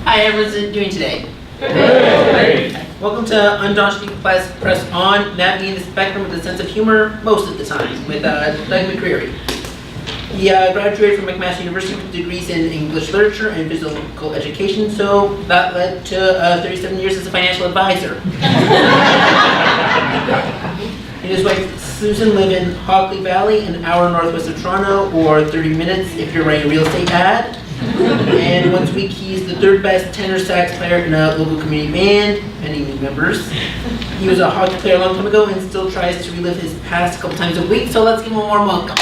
Hi, everyone's doing today? Great. Welcome to Undaunted Press On, navigating the spectrum with a sense of humor most of the time, with Doug McCreary. He graduated from McMaster University with degrees in English literature and physical education, so that led to 37 years as a financial advisor. He and his wife Susan live in Hockley Valley, an hour northwest of Toronto, or 30 minutes if you're writing a real estate ad. And once a week, he's the third best tenor sax player in a local community band. Many new members. He was a hockey player a long time ago and still tries to relive his past a couple times a week. So let's give him a warm welcome.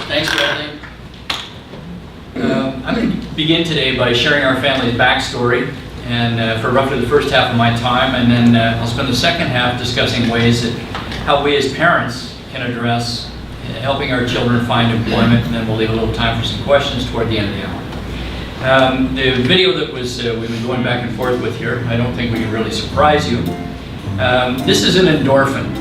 Thanks, Bradley. I'm going to begin today by sharing our family's backstory, and for roughly the first half of my time, and then I'll spend the second half discussing ways that how we as parents can address helping our children find employment, and then we'll leave a little time for some questions toward the end of the hour. The video that we've been going back and forth with here, I don't think we can really surprise you. This is an endorphin.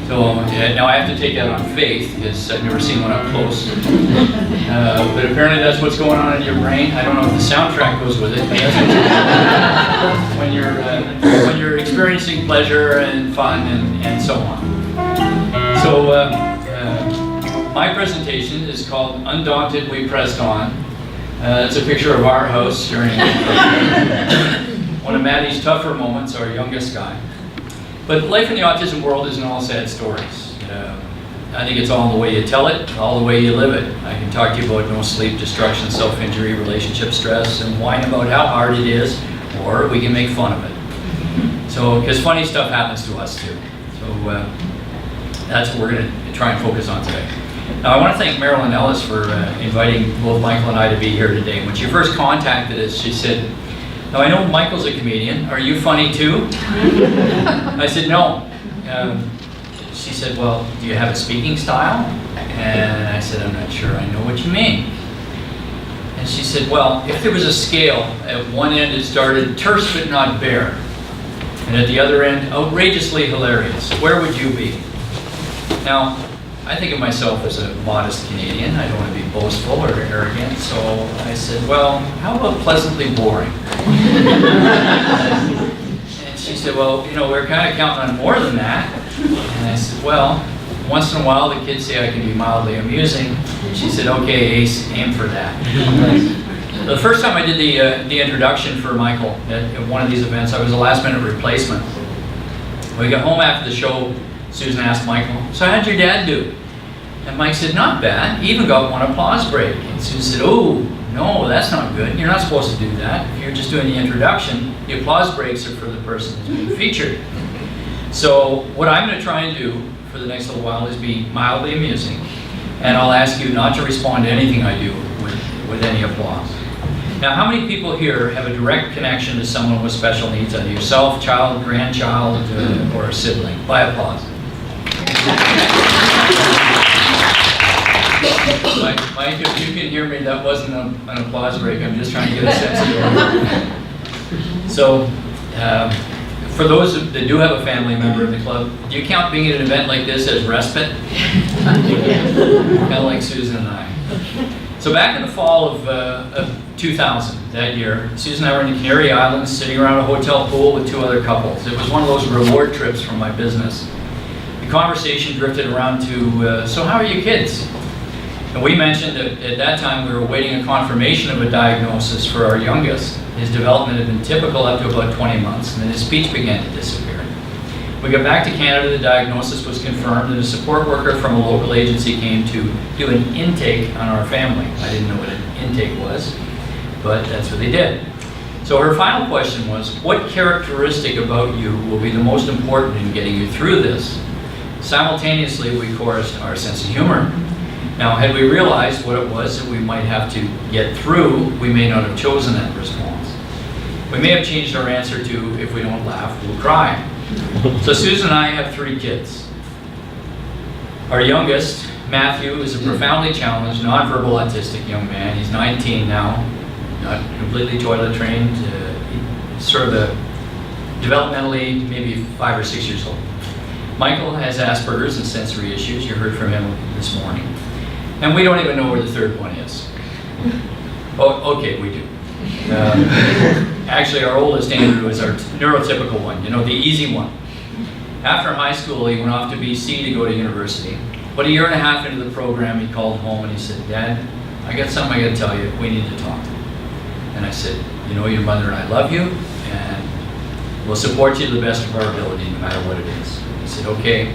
So now I have to take that on faith because I've never seen one up close. But apparently that's what's going on in your brain. I don't know if the soundtrack goes with it. But that's when you're experiencing pleasure and fun and so on. So my presentation is called Undaunted, We Pressed On. It's a picture of our house during one of Maddie's tougher moments, our youngest guy. But life in the autism world isn't all sad stories. I think it's all in the way you tell it, all the way you live it. I can talk to you about no sleep, destruction, self-injury, relationship stress, and whine about how hard it is, or we can make fun of it. So, because funny stuff happens to us too. So that's what we're going to try and focus on today. Now, I want to thank Marilyn Ellis for inviting both Michael and I to be here today. When she first contacted us, she said, "Now, I know Michael's a comedian. Are you funny too?" I said, "No." She said, "Well, do you have a speaking style?" And I said, "I'm not sure I know what you mean." And she said, "Well, if there was a scale, at one end it started terse but not bare, and at the other end, outrageously hilarious. Where would you be?" Now, I think of myself as a modest Canadian. I don't want to be boastful or arrogant, so I said, "Well, how about pleasantly boring?" And she said, "Well, you know, we're kind of counting on more than that." And I said, "Well, once in a while the kids say I can be mildly amusing." And she said, "Okay, Ace, aim for that." The first time I did the introduction for Michael at one of these events, I was a last-minute replacement. When we got home after the show, Susan asked Michael, "So how'd your dad do?" And Mike said, "Not bad. He even got one applause break." And Susan said, "Oh, no, that's not good. You're not supposed to do that. If you're just doing the introduction, the applause breaks are for the person who's being featured." So what I'm going to try and do for the next little while is be mildly amusing. And I'll ask you not to respond to anything I do with any applause. Now, how many people here have a direct connection to someone with special needs, either yourself, child, grandchild, or a sibling? By applause. Mike, if you can hear me, that wasn't an applause break. I'm just trying to get a sense of it. So, for those that do have a family member in the club, do you count being at an event like this as respite? Kind of like Susan and I. So back in the fall of 2000, that year, Susan and I were in the Canary Islands sitting around a hotel pool with two other couples. It was one of those reward trips from my business. The conversation drifted around to, "So how are your kids?" And we mentioned that at that time we were awaiting a confirmation of a diagnosis for our youngest. His development had been typical up to about 20 months, and then his speech began to disappear. We got back to Canada, the diagnosis was confirmed, and a support worker from a local agency came to do an intake on our family. I didn't know what an intake was, but that's what they did. So her final question was, "What characteristic about you will be the most important in getting you through this?" Simultaneously, we chorused our sense of humor. Now, had we realized what it was that we might have to get through, we may not have chosen that response. We may have changed our answer to, "If we don't laugh, we'll cry." So Susan and I have 3 kids. Our youngest, Matthew, is a profoundly challenged, nonverbal autistic young man. He's 19 now, not completely toilet trained, sort of developmentally maybe 5 or 6 years old. Michael has Asperger's and sensory issues. You heard from him this morning. And we don't even know where the third one is. Oh, okay, we do. Actually, our oldest, Andrew, is our neurotypical one, you know, the easy one. After high school, he went off to BC to go to university. But a year and a half into the program, he called home and he said, "Dad, I got something I got to tell you. We need to talk." And I said, "You know, your mother and I love you, and we'll support you to the best of our ability, no matter what it is." He said, "Okay,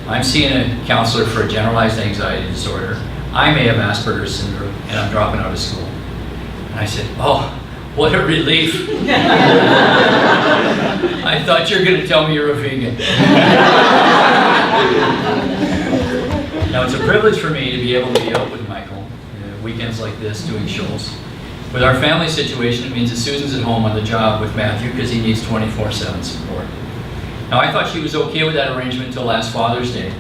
I'm seeing a counselor for a generalized anxiety disorder. I may have Asperger's syndrome, and I'm dropping out of school." And I said, "Oh, what a relief." I thought you were going to tell me you're a vegan. Now, it's a privilege for me to be able to be out with Michael weekends like this doing shows. With our family situation, it means that Susan's at home on the job with Matthew because he needs 24/7 support. Now, I thought she was okay with that arrangement until last Father's Day.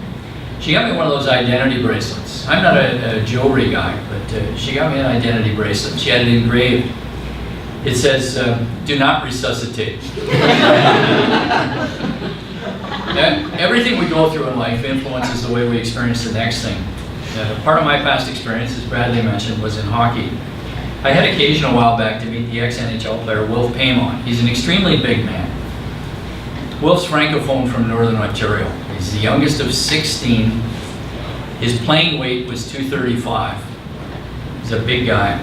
She got me one of those identity bracelets. I'm not a jewelry guy, but she got me an identity bracelet. She had it engraved. It says, "Do not resuscitate." Everything we go through in life influences the way we experience the next thing. Part of my past experience, as Bradley mentioned, was in hockey. I had occasion a while back to meet the ex-NHL player Wilf Paymont. He's an extremely big man. Wilf's francophone from Northern Ontario. He's the youngest of 16. His playing weight was 235. He's a big guy.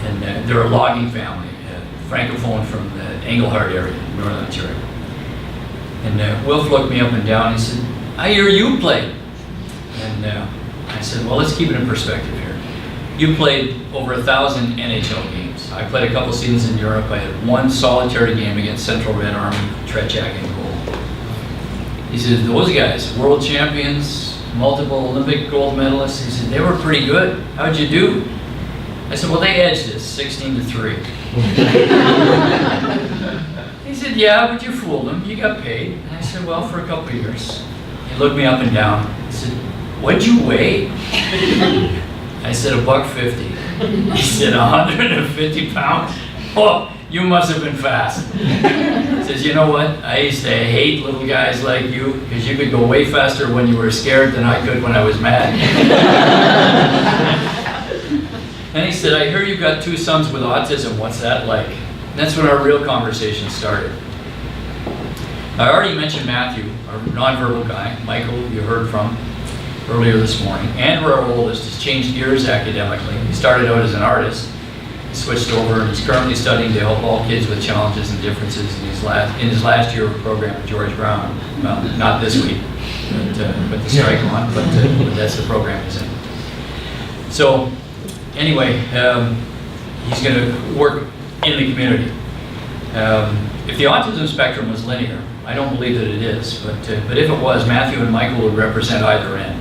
And they're a logging family, francophone from the Englehart area, Northern Ontario. And Wilf looked me up and down and he said, "I hear you play." And I said, "Well, let's keep it in perspective here. You played over 1,000 NHL games. I played a couple seasons in Europe. I had one solitary game against Central Red Army, Tretiak in goal." He said, "Those guys, world champions, multiple Olympic gold medalists," he said, "they were pretty good. How'd you do?" I said, "Well, they edged us 16-3. He said, "Yeah, but you fooled them. You got paid." And I said, "Well, for a couple of years." He looked me up and down. He said, "What'd you weigh?" I said, "150. He said, 150 pounds? Oh, you must have been fast." He says, "You know what? I used to hate little guys like you because you could go way faster when you were scared than I could when I was mad." And he said, "I hear you've got 2 sons with autism. What's that like?" And that's when our real conversation started. I already mentioned Matthew, our nonverbal guy. Michael, you heard from earlier this morning. Andrew, our oldest, has changed gears academically. He started out as an artist. He switched over and is currently studying to help all kids with challenges and differences in his last year of program at George Brown. Well, not this week, but the strike on, but that's the program he's in. So, anyway, he's going to work in the community. If the autism spectrum was linear, I don't believe that it is, but if it was, Matthew and Michael would represent either end.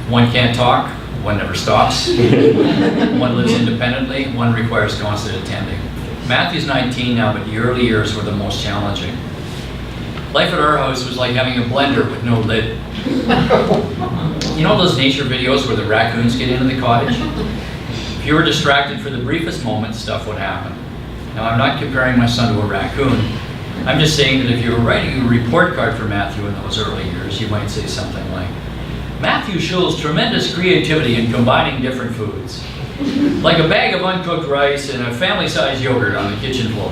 One can't talk, one never stops. One lives independently, one requires constant attending. Matthew's 19 now, but the early years were the most challenging. Life at our house was like having a blender with no lid. You know those nature videos where the raccoons get into the cottage? If you were distracted for the briefest moment, stuff would happen. Now, I'm not comparing my son to a raccoon. I'm just saying that if you were writing a report card for Matthew in those early years, you might say something like, "Matthew shows tremendous creativity in combining different foods, like a bag of uncooked rice and a family-sized yogurt on the kitchen floor."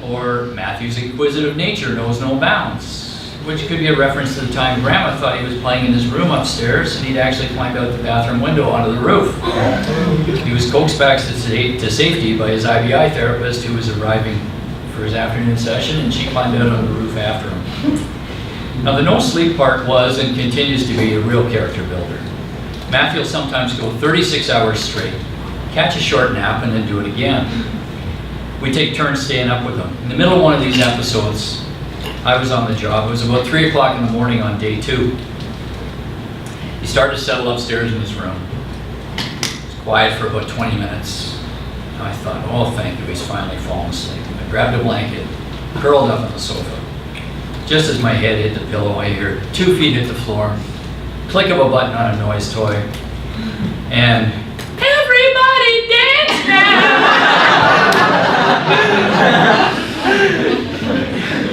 Or, "Matthew's inquisitive nature knows no bounds," which could be a reference to the time Grandma thought he was playing in his room upstairs and he'd actually climbed out the bathroom window onto the roof. He was coaxed back to safety by his IBI therapist who was arriving for his afternoon session, and she climbed out on the roof after him. Now, the no sleep part was and continues to be a real character builder. Matthew will sometimes go 36 hours straight, catch a short nap, and then do it again. We take turns staying up with him. In the middle of one of these episodes, I was on the job. It was about 3 o'clock in the morning on day 2. He started to settle upstairs in his room. It was quiet for about 20 minutes. I thought, oh, thank you, he's finally fallen asleep. I grabbed a blanket, curled up on the sofa. Just as my head hit the pillow, I hear 2 feet hit the floor, click of a button on a noise toy, and everybody dance now!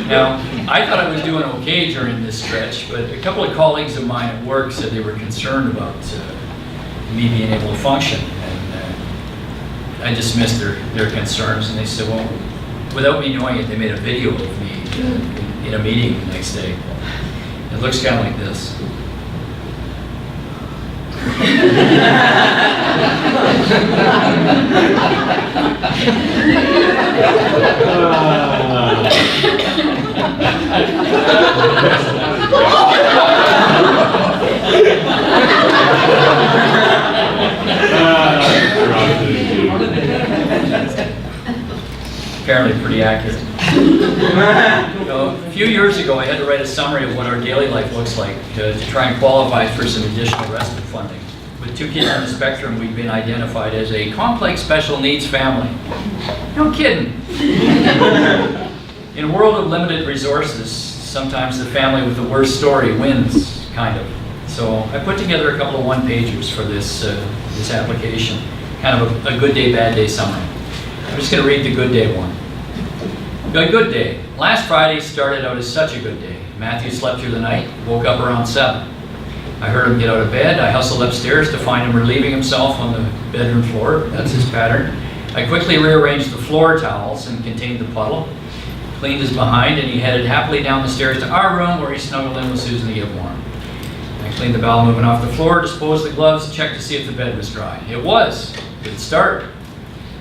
Now, I thought I was doing okay during this stretch, but a couple of colleagues of mine at work said they were concerned about me being able to function. And I dismissed their concerns, and they said, well, without me knowing it, they made a video of me in a meeting the next day. It looks kind of like this. Apparently pretty accurate. A few years ago, I had to write a summary of what our daily life looks like to try and qualify for some additional respite funding. With 2 kids on the spectrum, we've been identified as a complex special needs family. No kidding. In a world of limited resources, sometimes the family with the worst story wins, kind of. So I put together a couple of one-pagers for this application, kind of a good day, bad day summary. I'm just going to read the good day one. A good day. Last Friday started out as such a good day. Matthew slept through the night, woke up around 7. I heard him get out of bed. I hustled upstairs to find him relieving himself on the bedroom floor. That's his pattern. I quickly rearranged the floor towels and contained the puddle, cleaned his behind, and he headed happily down the stairs to our room where he snuggled in with Susan to get warm. I cleaned the bowel movement off the floor, disposed the gloves, checked to see if the bed was dry. It was. Good start.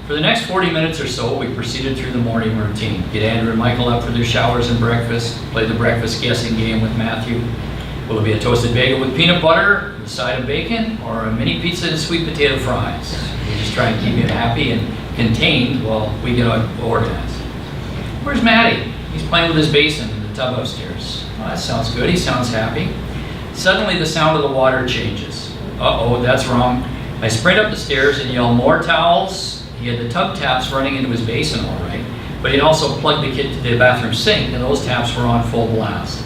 For the next 40 minutes or so, we proceeded through the morning routine. Get Andrew and Michael up for their showers and breakfast, play the breakfast guessing game with Matthew. Will it be a toasted bagel with peanut butter, a side of bacon, or a mini pizza and sweet potato fries? We just try and keep him happy and contained while we get organized. Where's Matty? He's playing with his basin in the tub upstairs. Well, that sounds good. He sounds happy. Suddenly, the sound of the water changes. Uh-oh, that's wrong. I sprint up the stairs and yell, more towels. He had the tub taps running into his basin all right, but he'd also plugged the bathroom sink, and those taps were on full blast.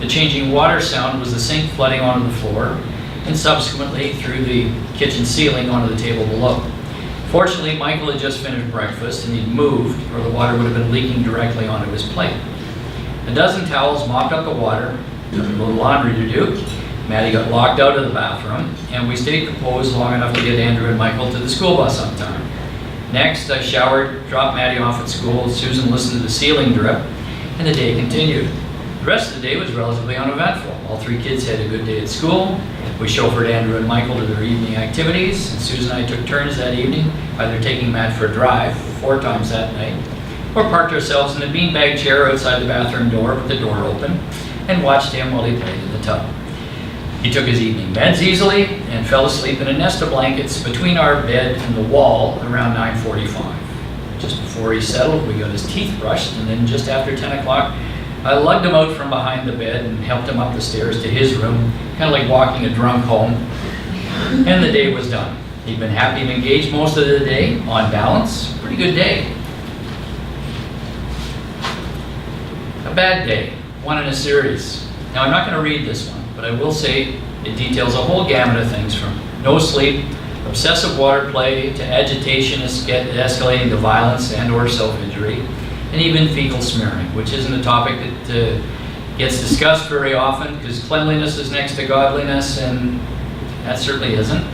The changing water sound was the sink flooding onto the floor, and subsequently through the kitchen ceiling onto the table below. Fortunately, Michael had just finished breakfast, and he'd moved, or the water would have been leaking directly onto his plate. A dozen towels mopped up the water, a little laundry to do. Maddie got locked out of the bathroom, and we stayed composed long enough to get Andrew and Michael to the school bus on time. Next, I showered, dropped Maddie off at school, Susan listened to the ceiling drip, and the day continued. The rest of the day was relatively uneventful. All 3 kids had a good day at school. We chauffeured Andrew and Michael to their evening activities, and Susan and I took turns that evening, either taking Matt for a drive 4 times that night, or parked ourselves in a beanbag chair outside the bathroom door with the door open, and watched him while he played in the tub. He took his evening meds easily and fell asleep in a nest of blankets between our bed and the wall around 9:45. Just before he settled, we got his teeth brushed, and then just after 10 o'clock, I lugged him out from behind the bed and helped him up the stairs to his room, kind of like walking a drunk home, and the day was done. He'd been happy and engaged most of the day, on balance, pretty good day. A bad day, one in a series. Now I'm not going to read this one, but I will say it details a whole gamut of things from no sleep, obsessive water play, to agitation escalating to violence and or self-injury, and even fecal smearing, which isn't a topic that gets discussed very often because cleanliness is next to godliness, and that certainly isn't.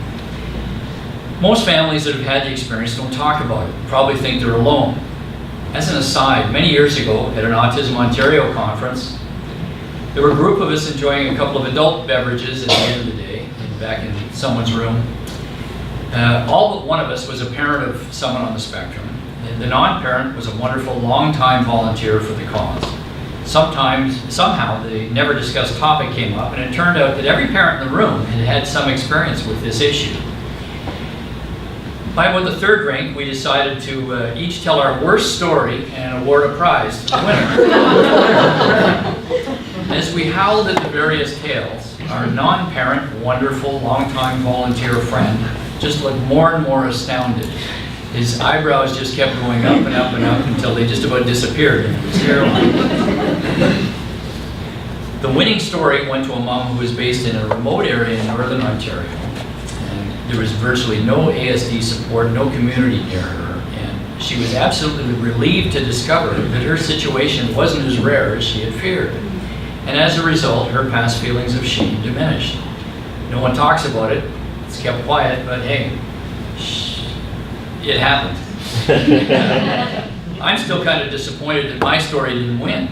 Most families that have had the experience don't talk about it, probably think they're alone. As an aside, many years ago at an Autism Ontario conference, there were a group of us enjoying a couple of adult beverages at the end of the day, back in someone's room. All but one of us was a parent of someone on the spectrum. The non-parent was a wonderful, long-time volunteer for the cause. Somehow, the never discussed topic came up, and it turned out that every parent in the room had had some experience with this issue. By about the 3rd drink, we decided to each tell our worst story and award a prize to the winner. As we howled at the various tales, our non-parent, wonderful, long-time volunteer friend just looked more and more astounded. His eyebrows just kept going up and up and up until they just about disappeared into his hairline. The winning story went to a mom who was based in a remote area in northern Ontario. And there was virtually no ASD support, no community near her. And she was absolutely relieved to discover that her situation wasn't as rare as she had feared. And as a result, her past feelings of shame diminished. No one talks about it. It's kept quiet, but hey, it happened. I'm still kind of disappointed that my story didn't win,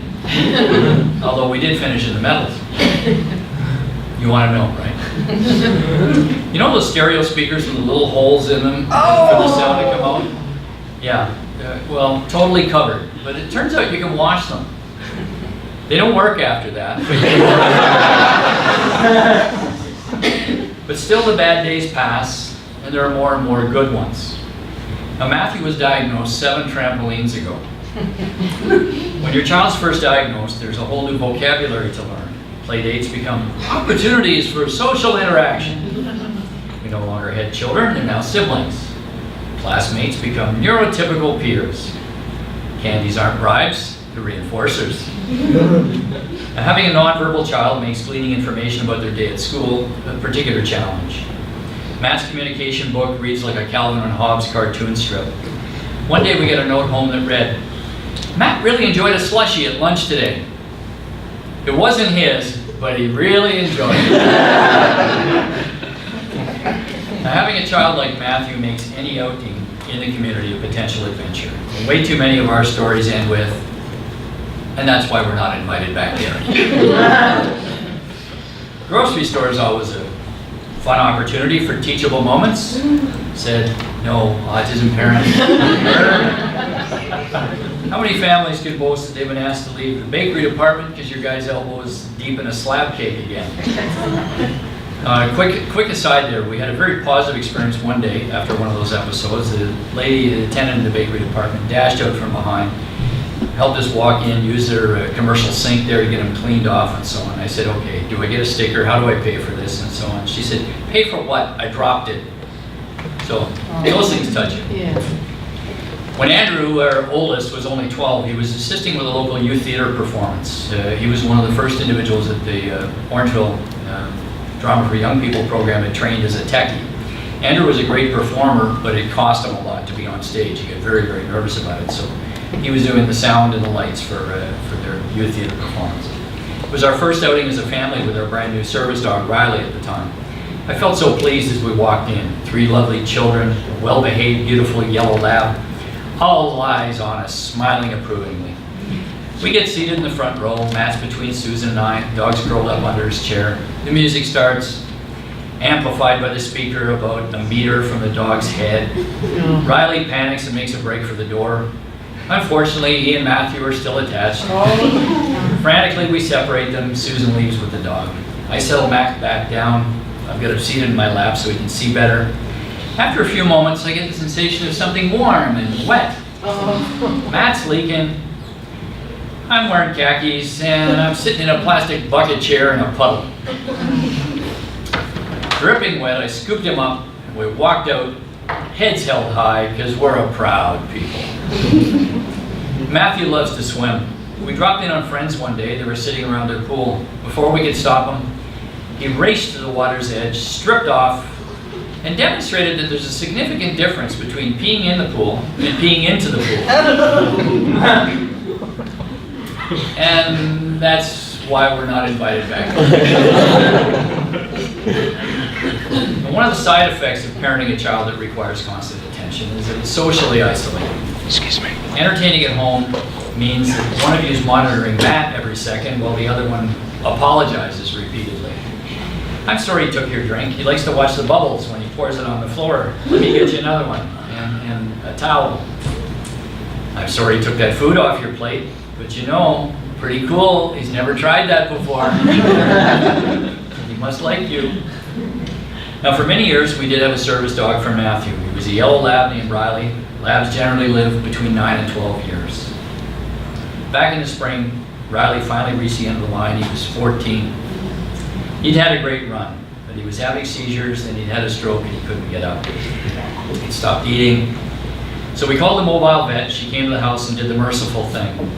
although we did finish in the medals. You want to know, right? You know those stereo speakers with the little holes in them for the sound to come out? Yeah, well, totally covered. But it turns out you can wash them. They don't work after that. But still the bad days pass, and there are more and more good ones. Now, Matthew was diagnosed 7 trampolines ago. When your child's first diagnosed, there's a whole new vocabulary to learn. Play dates become opportunities for social interaction. We no longer had children, they're now siblings. Classmates become neurotypical peers. Candies aren't bribes, they're reinforcers. Now, having a nonverbal child makes gleaning information about their day at school a particular challenge. Matt's communication book reads like a Calvin and Hobbes cartoon strip. One day we get a note home that read, "Matt really enjoyed a slushie at lunch today. It wasn't his, but he really enjoyed it." Now, having a child like Matthew makes any outing in the community a potential adventure. And way too many of our stories end with, "And that's why we're not invited back there." Grocery store is always a fun opportunity for teachable moments. Said, no, autism parent. How many families could boast that they've been asked to leave the bakery department because your guy's elbow is deep in a slab cake again? Quick aside there, we had a very positive experience one day after one of those episodes. The lady, the attendant in the bakery department, dashed out from behind, helped us walk in, use their commercial sink there to get them cleaned off and so on. I said, okay, do I get a sticker? How do I pay for this? And so on. She said, pay for what? I dropped it. So those things touch you. Yeah. When Andrew, our oldest, was only 12, he was assisting with a local youth theater performance. He was one of the first individuals at the Orangeville Drama for Young People program that trained as a techie. Andrew was a great performer, but it cost him a lot to be on stage. He got very, very nervous about it. So he was doing the sound and the lights for their youth theater performance. It was our first outing as a family with our brand new service dog, Riley, at the time. I felt so pleased as we walked in. 3 lovely children, well-behaved, beautiful yellow lab, all eyes on us, smiling approvingly. We get seated in the front row, Matt's between Susan and I, dog's curled up under his chair. The music starts, amplified by the speaker about a meter from the dog's head. Riley panics and makes a break for the door. Unfortunately, he and Matthew are still attached. Frantically, we separate them. Susan leaves with the dog. I settle Matt back down. I've got him seated in my lap so he can see better. After a few moments, I get the sensation of something warm and wet. Matt's leaking. I'm wearing khakis, and I'm sitting in a plastic bucket chair in a puddle. Dripping wet, I scooped him up, and we walked out, heads held high, because we're a proud people. Matthew loves to swim. We dropped in on friends one day. They were sitting around their pool. Before we could stop him, he raced to the water's edge, stripped off, and demonstrated that there's a significant difference between peeing in the pool and peeing into the pool. And that's why we're not invited back. One of the side effects of parenting a child that requires constant attention is that it's socially isolating. Excuse me. Entertaining at home means that one of you is monitoring Matt every second while the other one apologizes repeatedly. I'm sorry he took your drink. He likes to watch the bubbles when he pours it on the floor. Let me get you another one and a towel. I'm sorry he took that food off your plate, but you know, pretty cool. He's never tried that before. He must like you. Now, for many years, we did have a service dog for Matthew. He was a yellow lab named Riley. Labs generally live between 9 and 12 years. Back in the spring, Riley finally reached the end of the line. He was 14. He'd had a great run, but he was having seizures and he'd had a stroke and he couldn't get up. He'd stopped eating. So we called the mobile vet. She came to the house and did the merciful thing.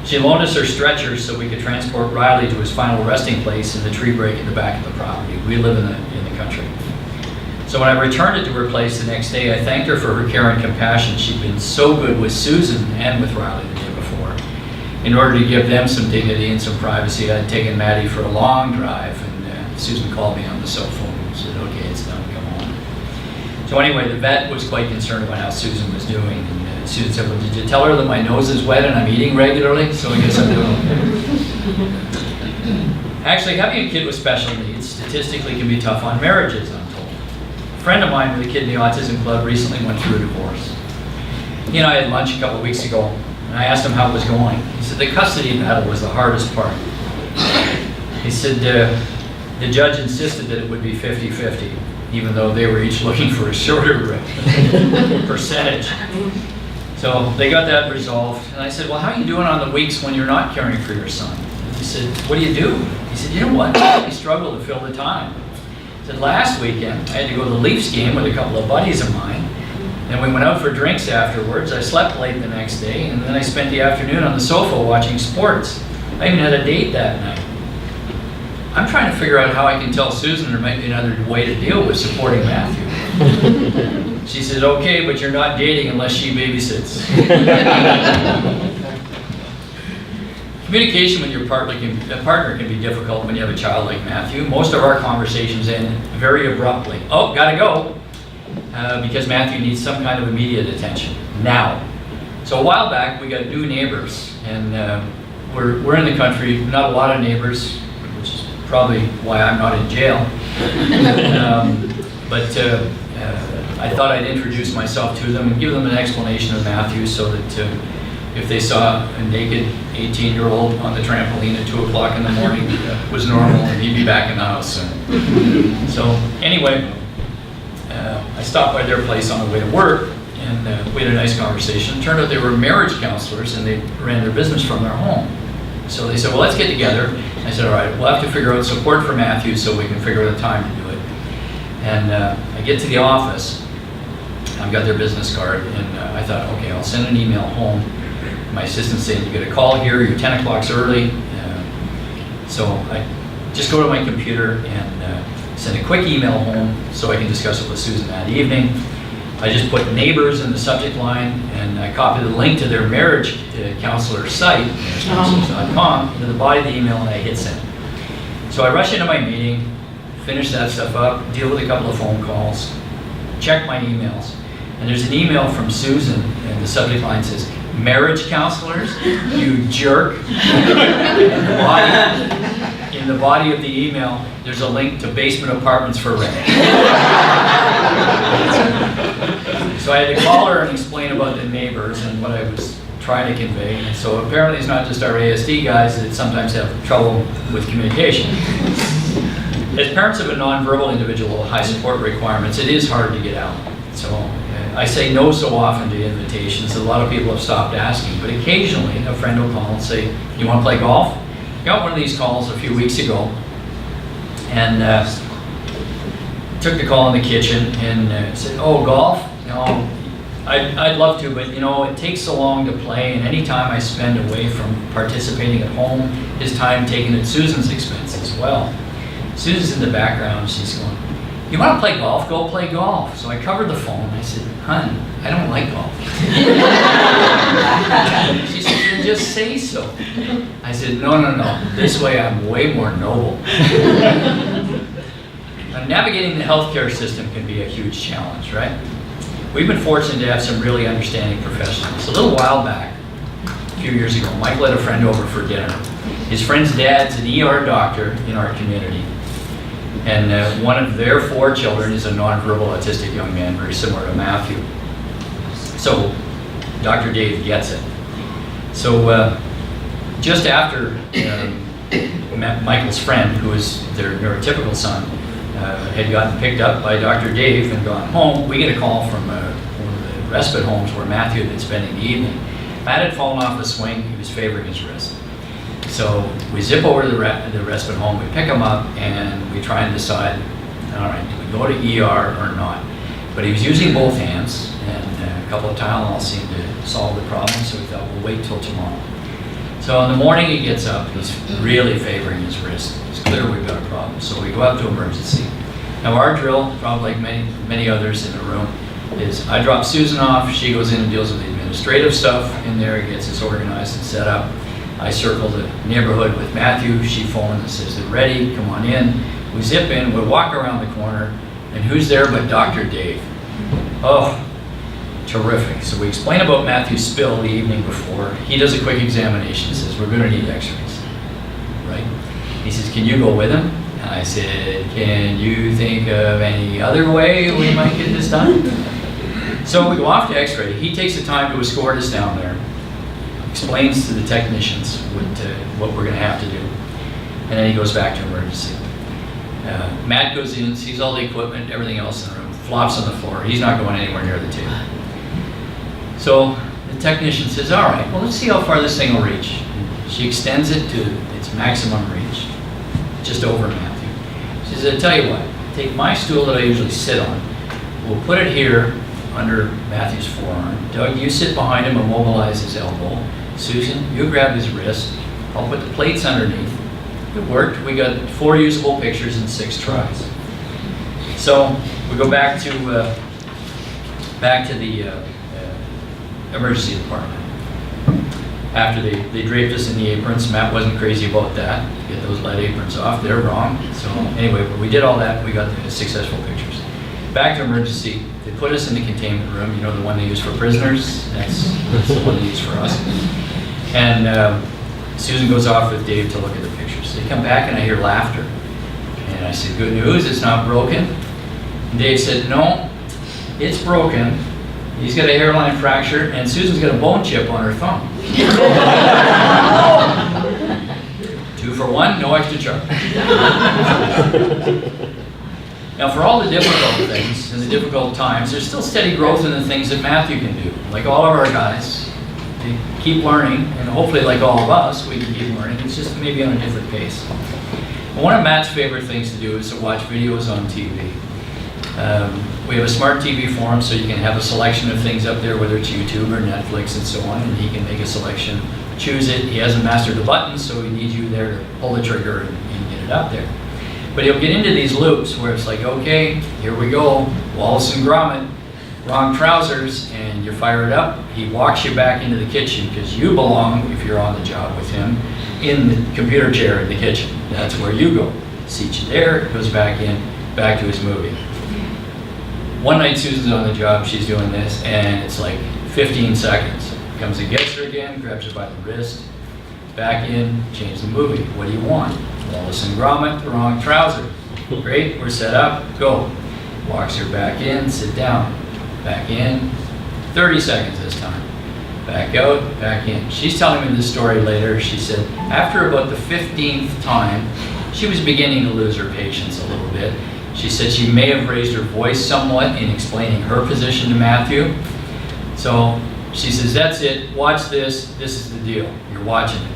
She loaned us her stretcher so we could transport Riley to his final resting place in the tree break in the back of the property. We live in the country. So when I returned it to her place the next day, I thanked her for her care and compassion. She'd been so good with Susan and with Riley the day before. In order to give them some dignity and some privacy, I'd taken Maddie for a long drive, and Susan called me on the cell phone and said, okay, it's done, come home. So anyway, the vet was quite concerned about how Susan was doing. And Susan said, well, did you tell her that my nose is wet and I'm eating regularly? So I guess I'm doing okay. Actually, having a kid with special needs statistically can be tough on marriages, I'm told. A friend of mine with a kid in the Autism Club recently went through a divorce. He and I had lunch a couple of weeks ago, and I asked him how it was going. He said the custody battle was the hardest part. He said the judge insisted that it would be 50-50, even though they were each looking for a shorter percentage. So they got that resolved. And I said, well, how are you doing on the weeks when you're not caring for your son? He said, what do you do? He said, you know what? I struggle to fill the time. He said, last weekend, I had to go to the Leafs game with a couple of buddies of mine. And we went out for drinks afterwards. I slept late the next day, and then I spent the afternoon on the sofa watching sports. I even had a date that night. I'm trying to figure out how I can tell Susan there might be another way to deal with supporting Matthew. She said, okay, but you're not dating unless she babysits. Communication with your partner can be difficult when you have a child like Matthew. Most of our conversations end very abruptly. Oh, gotta go. Because Matthew needs some kind of immediate attention now. So a while back, we got new neighbors, and we're in the country, not a lot of neighbors, which is probably why I'm not in jail. But I thought I'd introduce myself to them and give them an explanation of Matthew so that if they saw a naked 18-year-old on the trampoline at 2 o'clock in the morning, it was normal and he'd be back in the house. So anyway, I stopped by their place on the way to work, and we had a nice conversation. It turned out they were marriage counselors, and they ran their business from their home. So they said, well, let's get together. I said, all right, we'll have to figure out support for Matthew so we can figure out a time to do it. And I get to the office. I've got their business card, and I thought, okay, I'll send an email home. My assistant's saying, you get a call here, you're 10 o'clock early. So I just go to my computer and send a quick email home so I can discuss it with Susan that evening. I just put neighbors in the subject line, and I copied the link to their marriage counselor site, marriagecounselors.com, into the body of the email, and I hit send. So I rush into my meeting, finish that stuff up, deal with a couple of phone calls, check my emails, and there's an email from Susan, and the subject line says, marriage counselors, you jerk. In the body of the email, there's a link to basement apartments for rent. So I had to call her and explain about the neighbors and what I was trying to convey. And so apparently it's not just our ASD guys that sometimes have trouble with communication. As parents of a nonverbal individual with high support requirements, it is hard to get out. So I say no so often to invitations that a lot of people have stopped asking, but occasionally a friend will call and say, you want to play golf? I got one of these calls a few weeks ago, and took the call in the kitchen and said, oh, golf? No, I'd love to, but you know, it takes so long to play, and any time I spend away from participating at home is time taken at Susan's expense as well. Susan's in the background, she's going, you want to play golf? Go play golf. So I covered the phone. I said, hon, I don't like golf. She said, then just say so. I said, no. This way I'm way more noble. Now, navigating the healthcare system can be a huge challenge, right? We've been fortunate to have some really understanding professionals. A little while back, a few years ago, Michael had a friend over for dinner. His friend's dad's an ER doctor in our community. And one of their 4 children is a nonverbal autistic young man, very similar to Matthew. So Dr. Dave gets it. So just after Michael's friend, who is their neurotypical son, had gotten picked up by Dr. Dave and gone home, we get a call from one of the respite homes where Matthew had been spending the evening. Matt had fallen off the swing, he was favoring his wrist. So we zip over to the respite home, we pick him up, and we try and decide, all right, do we go to ER or not? But he was using both hands, and a couple of Tylenol seemed to solve the problem, so we thought, we'll wait till tomorrow. So in the morning he gets up, he's really favoring his wrist. It's clear we've got a problem, so we go out to emergency. Now our drill, probably like many others in the room, is I drop Susan off, she goes in and deals with the administrative stuff in there, gets us organized and set up. I circle the neighborhood with Matthew, she phones and says, they're ready, come on in. We zip in, we walk around the corner, and who's there but Dr. Dave? Oh, terrific. So we explain about Matthew's spill the evening before. He does a quick examination and says, we're going to need x-rays, right? He says, can you go with him? And I said, can you think of any other way we might get this done? So we go off to x-ray. He takes the time to escort us down there, explains to the technicians what we're going to have to do, and then he goes back to emergency. Matt goes in, sees all the equipment, everything else in the room, flops on the floor. He's not going anywhere near the table. So the technician says, all right, well, let's see how far this thing will reach. She extends it to its maximum reach, just over Matthew. She says, I tell you what, take my stool that I usually sit on. We'll put it here under Matthew's forearm. Doug, you sit behind him, immobilize his elbow. Susan, you grab his wrist. I'll put the plates underneath. It worked. We got 4 usable pictures in 6 tries. So we go back to the emergency department. After they draped us in the aprons, Matt wasn't crazy about that. Get those lead aprons off, they're wrong. So anyway, we did all that, we got the successful pictures. Back to emergency, they put us in the containment room, you know, the one they use for prisoners, that's the one they use for us. And Susan goes off with Dave to look at the pictures. They come back and I hear laughter. And I said, good news, it's not broken. And Dave said, no, it's broken. He's got a hairline fracture, and Susan's got a bone chip on her thumb. 2 for 1, no extra charge. Now, for all the difficult things and the difficult times, there's still steady growth in the things that Matthew can do. Like all of our guys, they keep learning, and hopefully, like all of us, we can keep learning. It's just maybe on a different pace. One of Matt's favorite things to do is to watch videos on TV. We have a smart TV forum, so you can have a selection of things up there, whether it's YouTube or Netflix and so on, and he can make a selection, choose it. He hasn't mastered the buttons, so he needs you there to pull the trigger and get it up there. But he'll get into these loops where it's like, okay, here we go, Wallace and Gromit, wrong trousers, and you fire it up. He walks you back into the kitchen because you belong, if you're on the job with him, in the computer chair in the kitchen. That's where you go. Seats you there, goes back in, back to his movie. One night Susan's on the job, she's doing this, and it's like 15 seconds. Comes and gets her again, grabs her by the wrist, back in, change the movie. What do you want? Wallace and Gromit, the wrong trouser. Great, we're set up, go. Walks her back in, sit down. Back in, 30 seconds this time. Back out, back in. She's telling me this story later. She said after about the 15th time, she was beginning to lose her patience a little bit. She said she may have raised her voice somewhat in explaining her position to Matthew. So she says, that's it, watch this, this is the deal, you're watching it.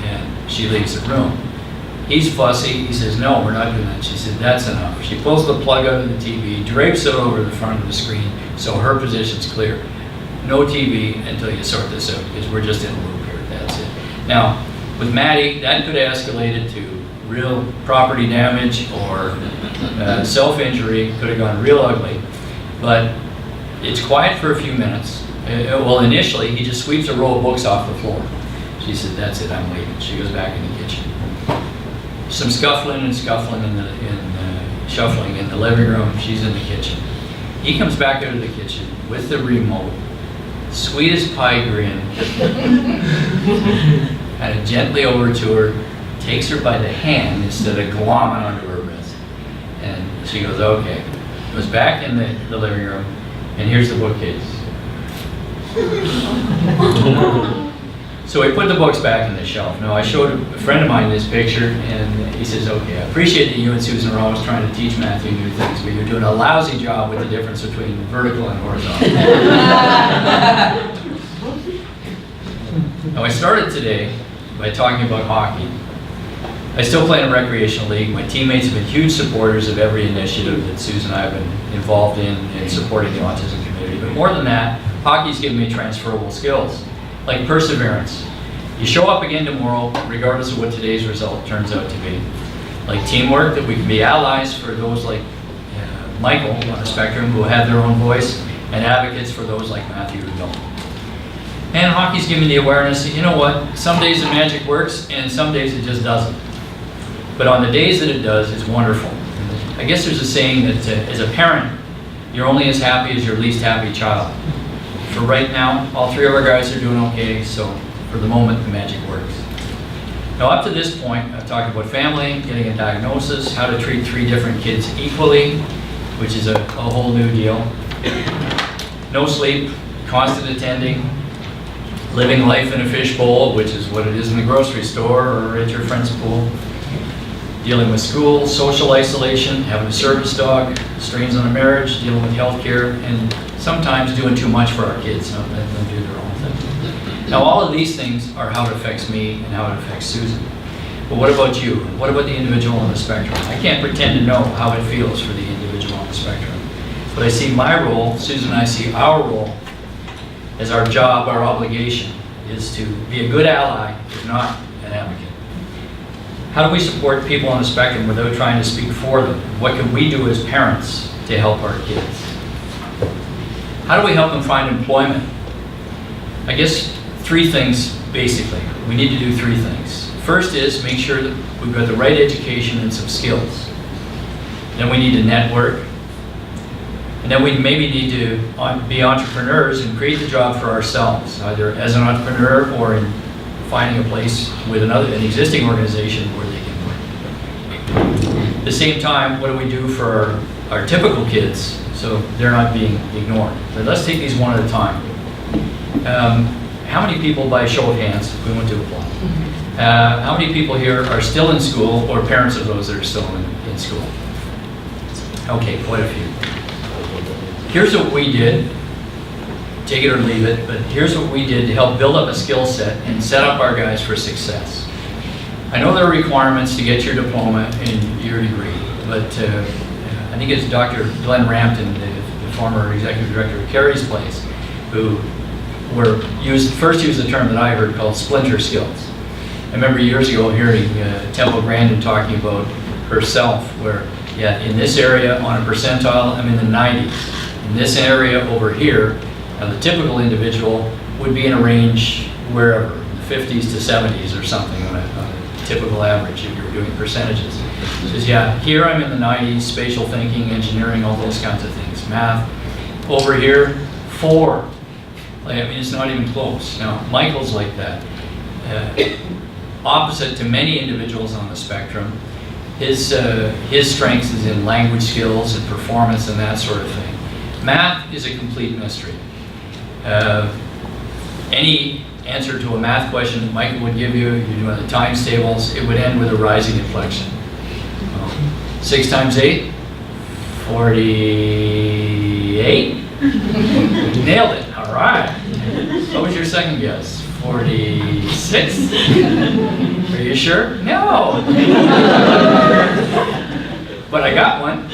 And she leaves the room. He's fussy, he says, no, we're not doing that. She said, that's enough. She pulls the plug out of the TV, drapes it over the front of the screen, so her position's clear. No TV until you sort this out, because we're just in a loop here, that's it. Now, with Maddie, that could have escalated to real property damage or self-injury, could have gone real ugly. But it's quiet for a few minutes. Well, initially, he just sweeps a roll of books off the floor. She said, that's it, I'm leaving. She goes back in the kitchen. Some scuffling and shuffling in the living room. She's in the kitchen. He comes back out of the kitchen with the remote, sweet as pie grin, kind of gently over to her, takes her by the hand instead of glomming onto her wrist. And she goes, okay. Goes back in the living room, and here's the bookcase. So we put the books back in the shelf. Now, I showed a friend of mine this picture, and he says, okay, I appreciate that you and Susan are always trying to teach Matthew new things, but you're doing a lousy job with the difference between vertical and horizontal. Now, I started today by talking about hockey. I still play in a recreational league. My teammates have been huge supporters of every initiative that Susan and I have been involved in supporting the autism community. But more than that, hockey's given me transferable skills, like perseverance. You show up again tomorrow, regardless of what today's result turns out to be. Like teamwork, that we can be allies for those like Michael on the spectrum who have their own voice, and advocates for those like Matthew who don't. And hockey's given me the awareness that, you know what, some days the magic works, and some days it just doesn't. But on the days that it does, it's wonderful. I guess there's a saying that as a parent, You're only as happy as your least happy child. For right now, all 3 of our guys are doing okay, so for the moment, the magic works. Now, up to this point, I've talked about family, getting a diagnosis, how to treat 3 different kids equally, which is a whole new deal. No sleep, constant attending, living life in a fishbowl, which is what it is in the grocery store or at your friend's pool. Dealing with school, social isolation, having a service dog, strains on a marriage, dealing with healthcare, and sometimes doing too much for our kids, not letting them do their own thing. Now, all of these things are how it affects me and how it affects Susan. But what about you? What about the individual on the spectrum? I can't pretend to know how it feels for the individual on the spectrum. But I see my role, Susan and I see our role as our job, our obligation, is to be a good ally, if not an advocate. How do we support people on the spectrum without trying to speak for them? What can we do as parents to help our kids? How do we help them find employment? I guess 3 things, basically. We need to do 3 things. First is make sure that we've got the right education and some skills. Then we need to network. And then we maybe need to be entrepreneurs and create the job for ourselves, either as an entrepreneur or in finding a place with an existing organization where they can work. At the same time, what do we do for our typical kids so they're not being ignored? So let's take these one at a time. How many people, by show of hands, if we want to apply, how many people here are still in school or parents of those that are still in school? Okay, quite a few. Here's what we did, take it or leave it, but here's what we did to help build up a skill set and set up our guys for success. I know there are requirements to get your diploma and your degree, but I think it's Dr. Glenn Rampton, the former executive director of Carey's Place, who first used the term that I heard called splinter skills. I remember years ago hearing Temple Grandin talking about herself, where, yeah, in this area on a percentile, I'm in the 90s. In this area over here, the typical individual would be in a range wherever, the 50s to 70s or something on a typical average if you're doing percentages. She says, yeah, here I'm in the 90s, spatial thinking, engineering, all those kinds of things. Math. Over here, 4. I mean, it's not even close. Now, Michael's like that. Opposite to many individuals on the spectrum, his strength is in language skills and performance and that sort of thing. Math is a complete mystery. Any answer to a math question that Michael would give you, you're doing the times tables, it would end with a rising inflection. 6 times 8, 48. Nailed it. All right. What was your second guess? 46? Are you sure? No. But I got one.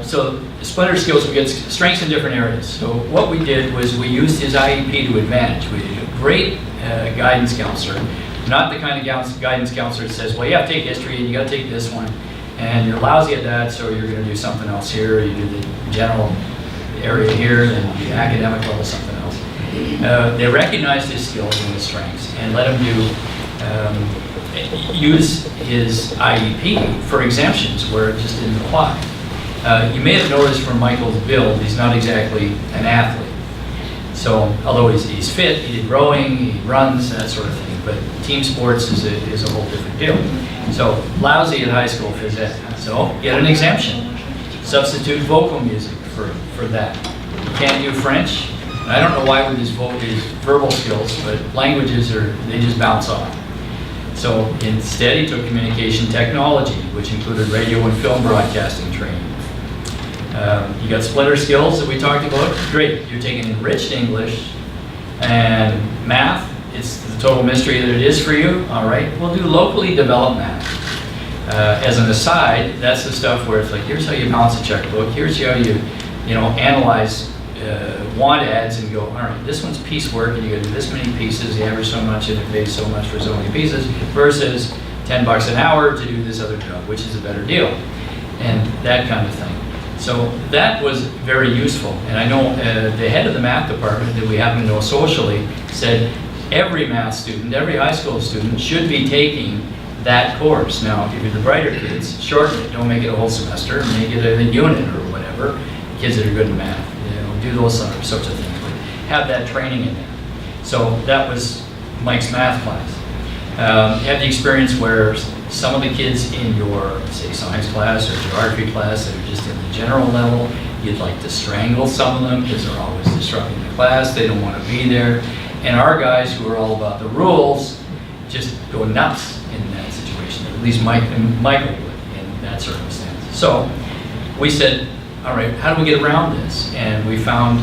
So splinter skills, we get strengths in different areas. So what we did was we used his IEP to advantage. We had a great guidance counselor, not the kind of guidance counselor that says, well, you have to take history and you got to take this one, and you're lousy at that, so you're going to do something else here. You do the general area here, and the academic level something else. They recognized his skills and his strengths and let him use his IEP for exemptions where it just didn't apply. You may have noticed from Michael's build, he's not exactly an athlete. So, although he's fit, he did rowing, he runs, that sort of thing, but team sports is a whole different deal. So, lousy at high school phys ed. So, get an exemption. Substitute vocal music for that. You can't do French. I don't know why with his verbal skills, but languages they just bounce off. So instead he took communication technology, which included radio and film broadcasting training. You got splinter skills that we talked about. Great, you're taking enriched English and math. It's the total mystery that it is for you. All right, we'll do locally developed math. As an aside, that's the stuff where it's like, here's how you balance a checkbook. Here's how you analyze want ads and go, all right, this one's piecework and you got to do this many pieces, you average so much and it pays so much for so many pieces, versus $10 an hour to do this other job, which is a better deal, and that kind of thing. So that was very useful, and I know the head of the math department that we happen to know socially said every math student, every high school student should be taking that course. Now, if you're the brighter kids, shorten it, don't make it a whole semester, make it a unit or whatever. kids that are good in math, do those sorts of things, but have that training in there. So that was Mike's math class. You have the experience where some of the kids in your, say, science class or geography class that are just in the general level, you'd like to strangle some of them because they're always disrupting the class, they don't want to be there. And our guys who are all about the rules just go nuts in that situation. At least Michael would in that circumstance. So we said, all right, how do we get around this? And we found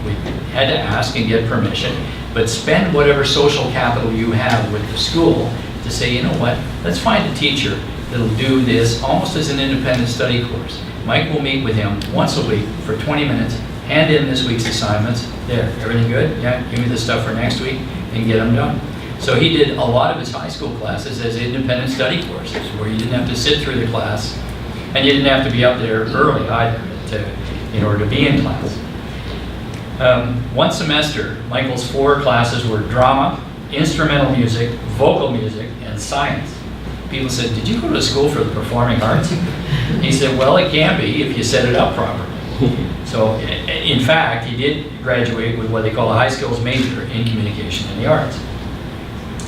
we had to ask and get permission, but spend whatever social capital you have with the school to say, you know what, let's find a teacher that'll do this almost as an independent study course. Mike will meet with him once a week for 20 minutes, hand in this week's assignments. There, everything good? Yeah, give me the stuff for next week and get them done. So he did a lot of his high school classes as independent study courses where you didn't have to sit through the class and you didn't have to be up there early either in order to be in class. One semester, Michael's 4 classes were drama, instrumental music, vocal music, and science. People said, did you go to school for the performing arts? He said, well, it can be if you set it up properly. So, in fact, he did graduate with what they call a high skills major in communication and the arts.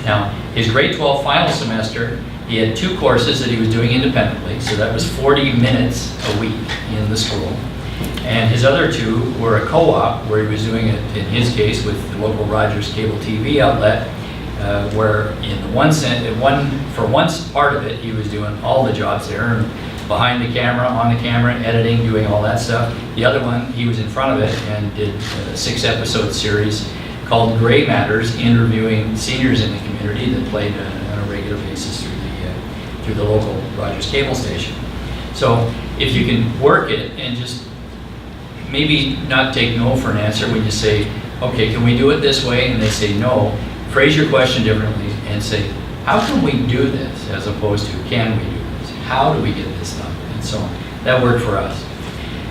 Now, his grade 12 final semester, he had 2 courses that he was doing independently, so that was 40 minutes a week in the school. And his other 2 were a co-op, where he was doing it, in his case, with the local Rogers cable TV outlet, where in the for one part of it, he was doing all the jobs there, and behind the camera, on the camera, editing, doing all that stuff. The other one, he was in front of it and did a 6-episode series called Gray Matters, interviewing seniors in the community that played on a regular basis through the local Rogers cable station. So if you can work it and just maybe not take no for an answer when you say, okay, can we do it this way? And they say no, phrase your question differently and say, how can we do this? As opposed to, can we do this? How do we get this done? And so on. That worked for us.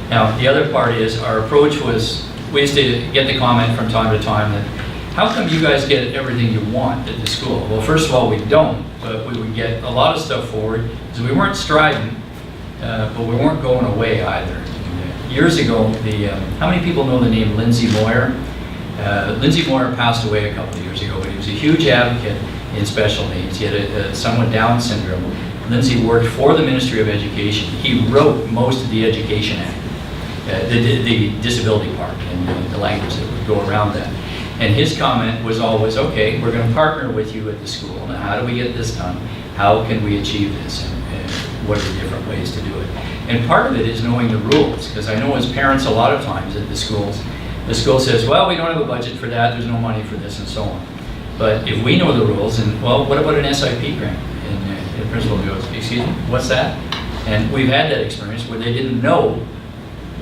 Now, the other part is our approach was, we used to get the comment from time to time that, how come you guys get everything you want at the school? Well, first of all, we don't, but we would get a lot of stuff forward because we weren't striding, but we weren't going away either. Years ago, how many people know the name Lindsay Moyer? Lindsay Moyer passed away a couple of years ago, but he was a huge advocate in special needs. He had a son with Down syndrome. Lindsay worked for the Ministry of Education. He wrote most of the Education Act, the disability part and the language that would go around that. And his comment was always, okay, we're going to partner with you at the school. Now, how do we get this done? How can we achieve this? And what are the different ways to do it? And part of it is knowing the rules, because I know as parents a lot of times at the school says, well, we don't have a budget for that, there's no money for this, and so on. But if we know the rules, and well, what about an SIP grant? And the principal goes, excuse me, what's that? And we've had that experience where they didn't know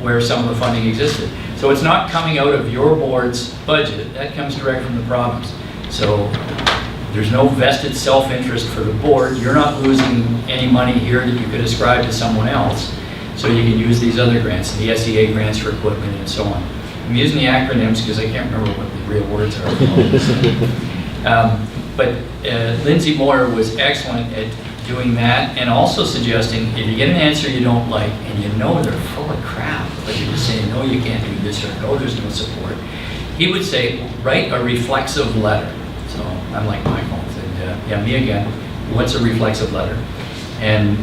where some of the funding existed. So it's not coming out of your board's budget, that comes direct from the province. So there's no vested self-interest for the board. You're not losing any money here that you could ascribe to someone else. So you can use these other grants, the SEA grants for equipment and so on. I'm using the acronyms because I can't remember what the real words are. But Lindsay Moyer was excellent at doing that and also suggesting if you get an answer you don't like and you know they're full of crap, but you're just saying, no, you can't do this, or no, there's no support, he would say, write a reflexive letter. So I'm like Michael, and yeah, me again, what's a reflexive letter? And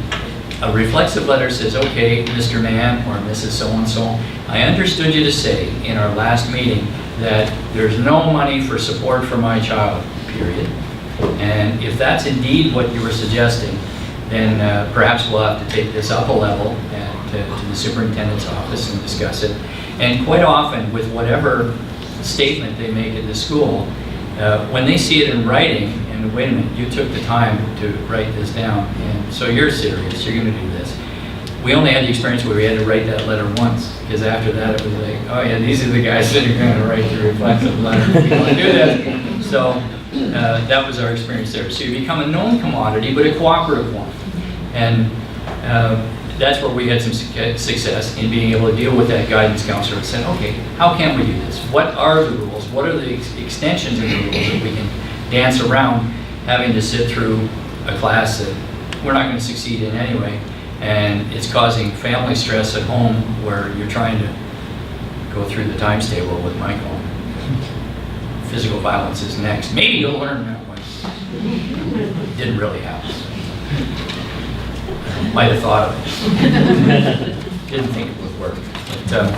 a reflexive letter says, okay, Mr. Man or Mrs. So-and-so, I understood you to say in our last meeting that there's no money for support for my child, period. And if that's indeed what you were suggesting, then perhaps we'll have to take this up a level to the superintendent's office and discuss it. And quite often, with whatever statement they make at the school, when they see it in writing, and wait a minute, you took the time to write this down, and so you're serious, you're going to do this. We only had the experience where we had to write that letter once, because after that it was like, oh yeah, these are the guys that are going to write the reflexive letter. We want to do this. So that was our experience there. So you become a known commodity, but a cooperative one. And that's where we had some success in being able to deal with that guidance counselor and said, okay, how can we do this? What are the rules? What are the extensions of the rules that we can dance around having to sit through a class that we're not going to succeed in anyway, and it's causing family stress at home where you're trying to go through the times table with Michael. Physical violence is next. Maybe you'll learn that one. Didn't really happen. Might have thought of it. Didn't think it would work. But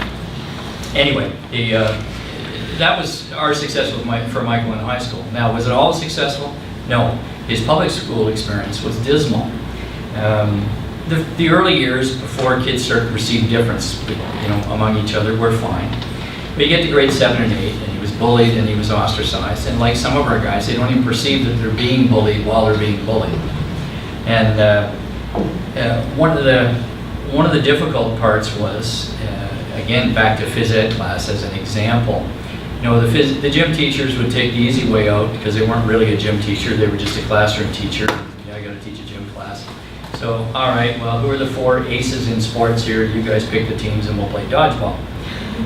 anyway, that was our success for Michael in high school. Now, was it all successful? No. His public school experience was dismal. The early years before kids start to perceive difference, among each other, were fine. But you get to grade 7 and 8, and he was bullied and he was ostracized. And like some of our guys, they don't even perceive that they're being bullied while they're being bullied. And one of the difficult parts was, again, back to phys ed class as an example. The gym teachers would take the easy way out because they weren't really a gym teacher, they were just a classroom teacher. Yeah, I got to teach a gym class. So, all right, well, who are the 4 aces in sports here? You guys pick the teams and we'll play dodgeball.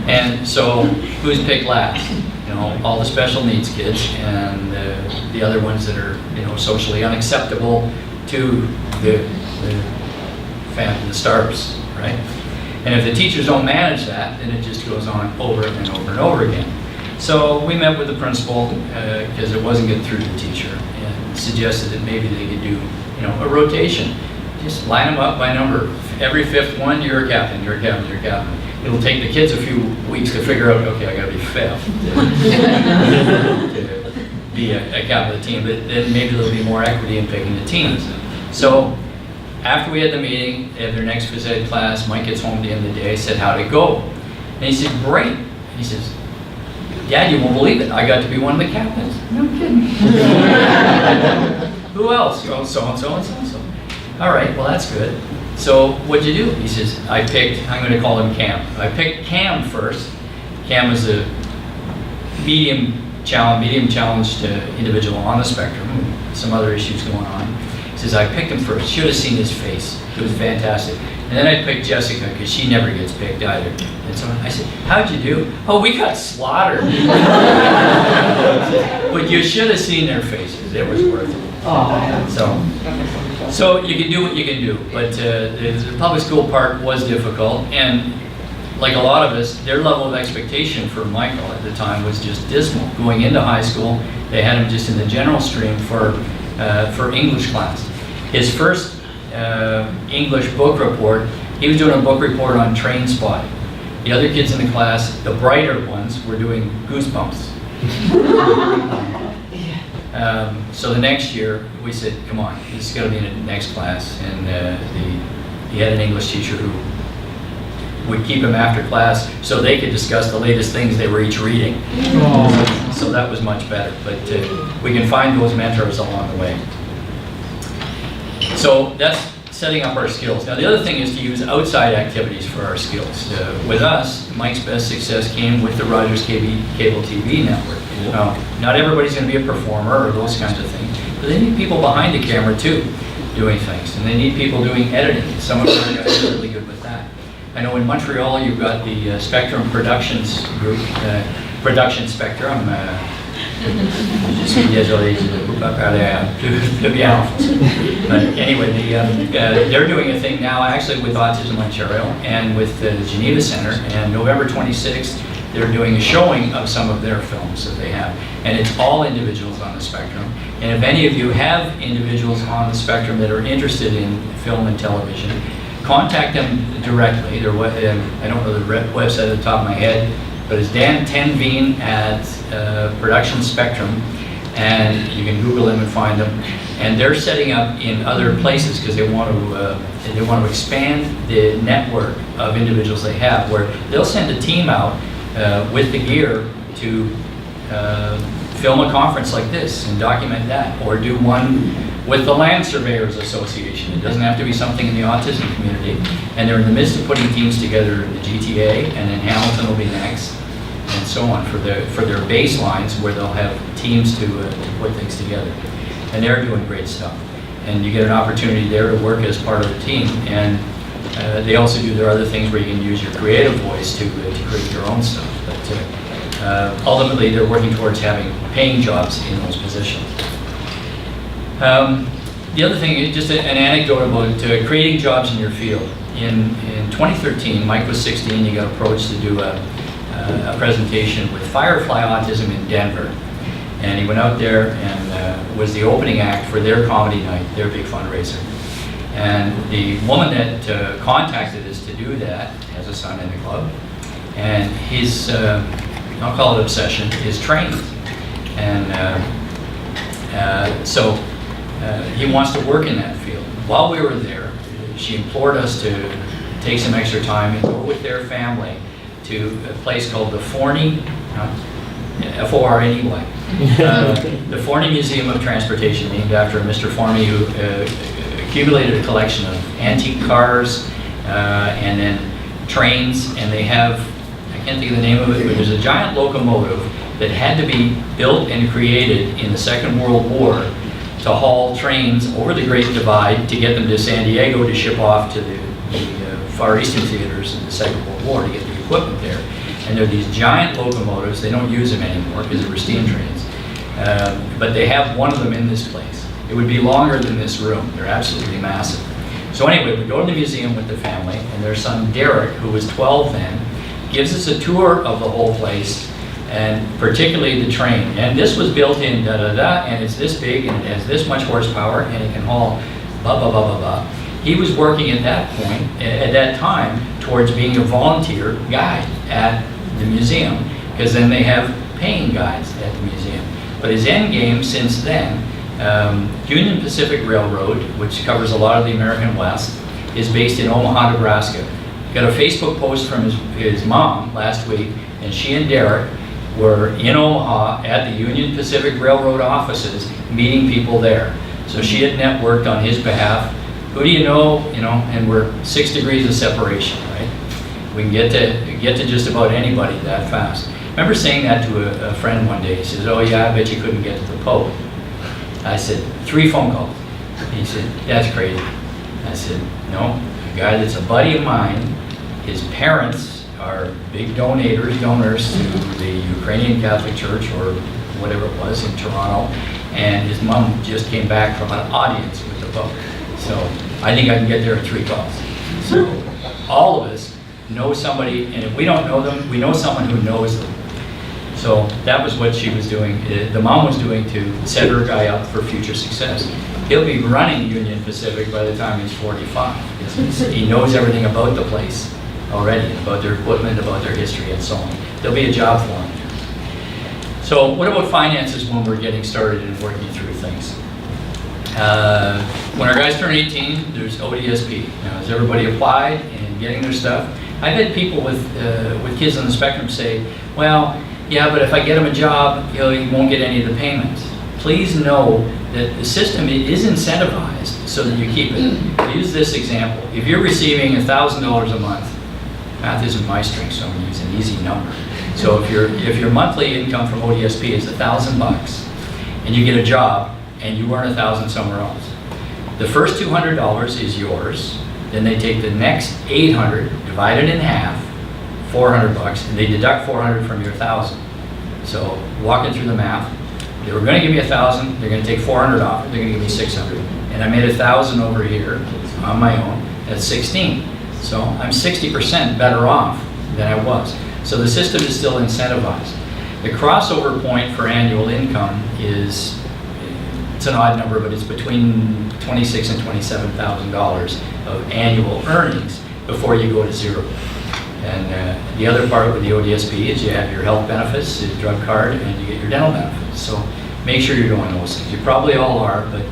And so, who's picked last? All the special needs kids and the other ones that are, socially unacceptable to the stars, right? And if the teachers don't manage that, then it just goes on over and over and over again. So we met with the principal because it wasn't getting through to the teacher, and suggested that maybe they could do, a rotation. Just line them up by number. Every 5th one, you're a captain, you're a captain, you're a captain. It'll take the kids a few weeks to figure out, okay, I got to be 5th to be a captain of the team, but then maybe there'll be more equity in picking the teams. So after we had the meeting, they had their next phys ed class. Mike gets home at the end of the day, said, how'd it go? And he said, great. And he says, Dad, you won't believe it. I got to be one of the captains. No kidding. Who else? Oh, so-and-so and so-and-so. All right, well, that's good. So what'd you do? He says, I'm going to call him Cam. I picked Cam first. Cam is a medium challenged individual on the spectrum, some other issues going on. He says, I picked him first. Should have seen his face. It was fantastic. And then I picked Jessica because she never gets picked either. And so I said, how'd you do? Oh, we got slaughtered. But you should have seen their faces. It was worth it. So you can do what you can do. But the public school part was difficult. And like a lot of us, their level of expectation for Michael at the time was just dismal. Going into high school, they had him just in the general stream for English class. His first English book report, he was doing a book report on Train Spotting. The other kids in the class, the brighter ones, were doing Goosebumps. So the next year, we said, come on, this has got to be in the next class. And he had an English teacher who would keep him after class so they could discuss the latest things they were each reading. So that was much better. But we can find those mentors along the way. So that's setting up our skills. Now the other thing is to use outside activities for our skills. With us, Mike's best success came with the Rogers Cable TV network. Not everybody's going to be a performer or those kinds of things, but they need people behind the camera too doing things, and they need people doing editing. Some of them are really good with that. I know in Montreal you've got the Spectrum Productions group, Production Spectrum. Je suis désolé, je ne peux pas parler bien en français. But anyway, they're doing a thing now actually with Autism Ontario and with the Geneva Center, and November 26th they're doing a showing of some of their films that they have. And it's all individuals on the spectrum. And if any of you have individuals on the spectrum that are interested in film and television, contact them directly. I don't know the website at the top of my head, but it's Dan Tenveen at Production Spectrum, and you can Google them and find them. And they're setting up in other places because they want to expand the network of individuals they have, where they'll send a team out with the gear to film a conference like this and document that, or do one with the Land Surveyors Association. It doesn't have to be something in the autism community. And they're in the midst of putting teams together in the GTA, and then Hamilton will be next, and so on for their baselines where they'll have teams to put things together. And they're doing great stuff. And you get an opportunity there to work as part of the team. And they also do their other things where you can use your creative voice to create your own stuff. But ultimately, they're working towards having paying jobs in those positions. The other thing is just an anecdote about creating jobs in your field. In 2013, Mike was 16. He got approached to do a a presentation with Firefly Autism in Denver. And he went out there and was the opening act for their comedy night, their big fundraiser. And the woman that contacted us to do that has a son in the club. And his, I'll call it obsession, is trained. And so he wants to work in that field. While we were there, she implored us to take some extra time and go with their family to a place called the Forney, F-O-R-N-E-Y, the Forney Museum of Transportation, named after Mr. Forney, who accumulated a collection of antique cars and then trains, and they have, I can't think of the name of it, but there's a giant locomotive that had to be built and created in the Second World War to haul trains over the Great Divide to get them to San Diego to ship off to the Far Eastern theaters in the Second World War to get the equipment there. And they're these giant locomotives. They don't use them anymore because they were steam trains. But they have one of them in this place. It would be longer than this room. They're absolutely massive. So anyway, we go to the museum with the family, and their son Derek, who was 12 then, gives us a tour of the whole place, and particularly the train. And this was built in da-da-da, and it's this big, and it has this much horsepower, and it can haul blah, blah, blah, blah, blah. He was working at that point, at that time, towards being a volunteer guide at the museum, because then they have paying guides at the museum. But his end game since then, Union Pacific Railroad, which covers a lot of the American West, is based in Omaha, Nebraska. Got a Facebook post from his mom last week, and she and Derek were in Omaha at the Union Pacific Railroad offices meeting people there. So she had networked on his behalf. Who do you know? And we're 6 degrees of separation, right? We can get to just about anybody that fast. I remember saying that to a friend one day. He says, "Oh yeah, I bet you couldn't get to the Pope." I said, 3 phone calls. He said, "That's crazy." I said, "No, a guy that's a buddy of mine, his parents are big donors to the Ukrainian Catholic Church or whatever it was in Toronto, and his mom just came back from an audience with the Pope. So I think I can get there in 3 calls." So all of us know somebody, and if we don't know them, we know someone who knows them. So that was what she was doing, the mom was doing to set her guy up for future success. He'll be running Union Pacific by the time he's 45. He knows everything about the place already, about their equipment, about their history, and so on. There'll be a job for him. So what about finances when we're getting started and working through things? When our guys turn 18, there's ODSP. Now, has everybody applied and getting their stuff? I've had people with kids on the spectrum say, "Well, yeah, but if I get him a job, he won't get any of the payments." Please know that the system is incentivized so that you keep it. I'll use this example. If you're receiving $1,000 a month, math isn't my strength, so I'm going to use an easy number. So if your monthly income from ODSP is $1,000 and you get a job and you earn $1,000 somewhere else, the first $200 is yours. Then they take the next $800, divide it in half, $400, and they deduct $400 from your $1,000. So walking through the math, they were going to give me $1,000. They're going to take $400 off. They're going to give me $600, and I made $1,000 over here on my own. That's 16. So I'm 60% better off than I was. So the system is still incentivized. The crossover point for annual income is, it's an odd number, but it's between $26,000 and $27,000 of annual earnings before you go to zero. And the other part with the ODSP is you have your health benefits, your drug card, and you get your dental benefits. So make sure you're doing those things. You probably all are, but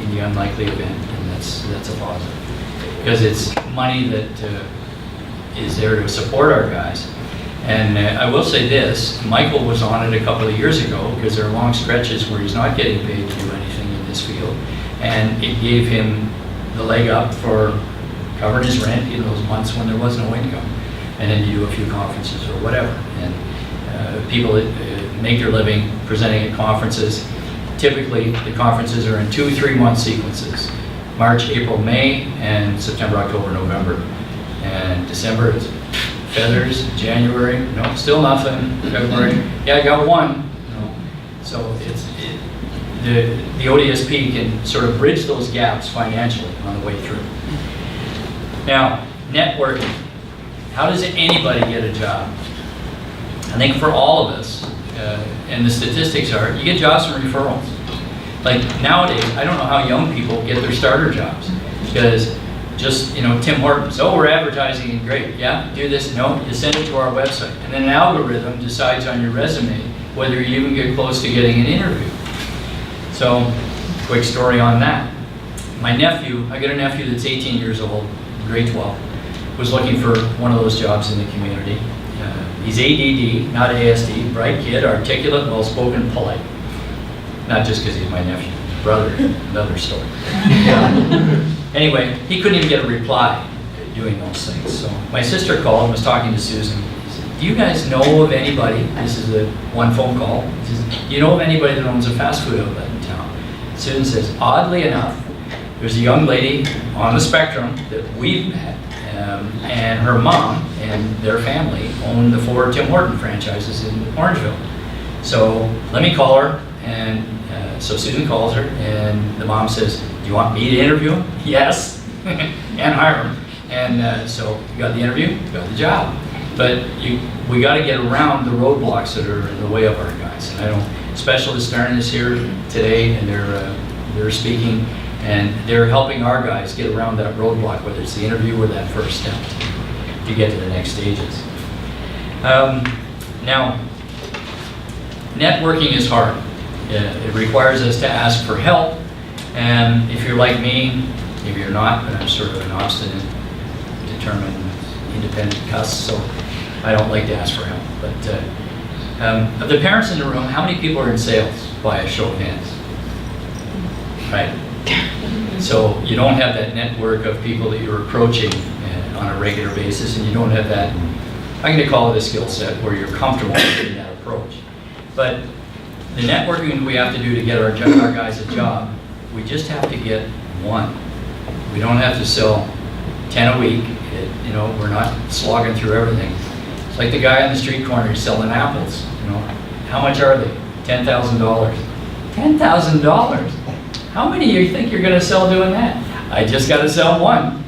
in the unlikely event, and that's a positive. Because it's money that is there to support our guys. And I will say this, Michael was on it a couple of years ago because there are long stretches where he's not getting paid to do anything in this field. And it gave him the leg up for covering his rent in those months when there was no income. And then you do a few conferences or whatever. And people that make their living presenting at conferences, typically the conferences are in 2-3 month sequences. March, April, May, and September, October, November. And December is feathers, January, no, still nothing, February, yeah, I got one. No. So the ODSP can sort of bridge those gaps financially on the way through. Now, networking. How does anybody get a job? think for all of us, and the statistics are, you get jobs from referrals. Like nowadays, I don't know how young people get their starter jobs, because just, Tim Hortons, oh, we're advertising and great, yeah, do this, no, you send it to our website. And then an algorithm decides on your resume whether you even get close to getting an interview. So, quick story on that. My nephew, I got a nephew that's 18 years old, grade 12, was looking for one of those jobs in the community. He's ADD, not ASD, bright kid, articulate, well-spoken, polite. Not just because he's my nephew, brother, another story. Anyway, he couldn't even get a reply doing those things. So my sister called and was talking to Susan. She said, do you guys know of anybody, this is a one phone call, she says, do you know of anybody that owns a fast food outlet in town? Susan says, oddly enough, there's a young lady on the spectrum that we've met, and her mom and their family own the 4 Tim Horton franchises in Orangeville. So let me call her, and so Susan calls her, and the mom says, do you want me to interview him? Yes, and hire him. And so we got the interview, got the job. But we got to get around the roadblocks that are in the way of our guys. And I know Specialist Darren is here today, and they're speaking, and they're helping our guys get around that roadblock, whether it's the interview or that first step to get to the next stages. Now, networking is hard. It requires us to ask for help, and if you're like me, maybe you're not, but I'm sort of an obstinate, determined, independent cuss, so I don't like to ask for help. But of the parents in the room, how many people are in sales by a show of hands? Right? So you don't have that network of people that you're approaching on a regular basis, and you don't have that, I'm going to call it a skill set, where you're comfortable in that approach. But the networking we have to do to get our guys a job, we just have to get one. We don't have to sell 10 a week. We're not slogging through everything. It's like the guy on the street corner selling apples. How much are they? $10,000. $10,000? How many do you think you're going to sell doing that? I just got to sell one.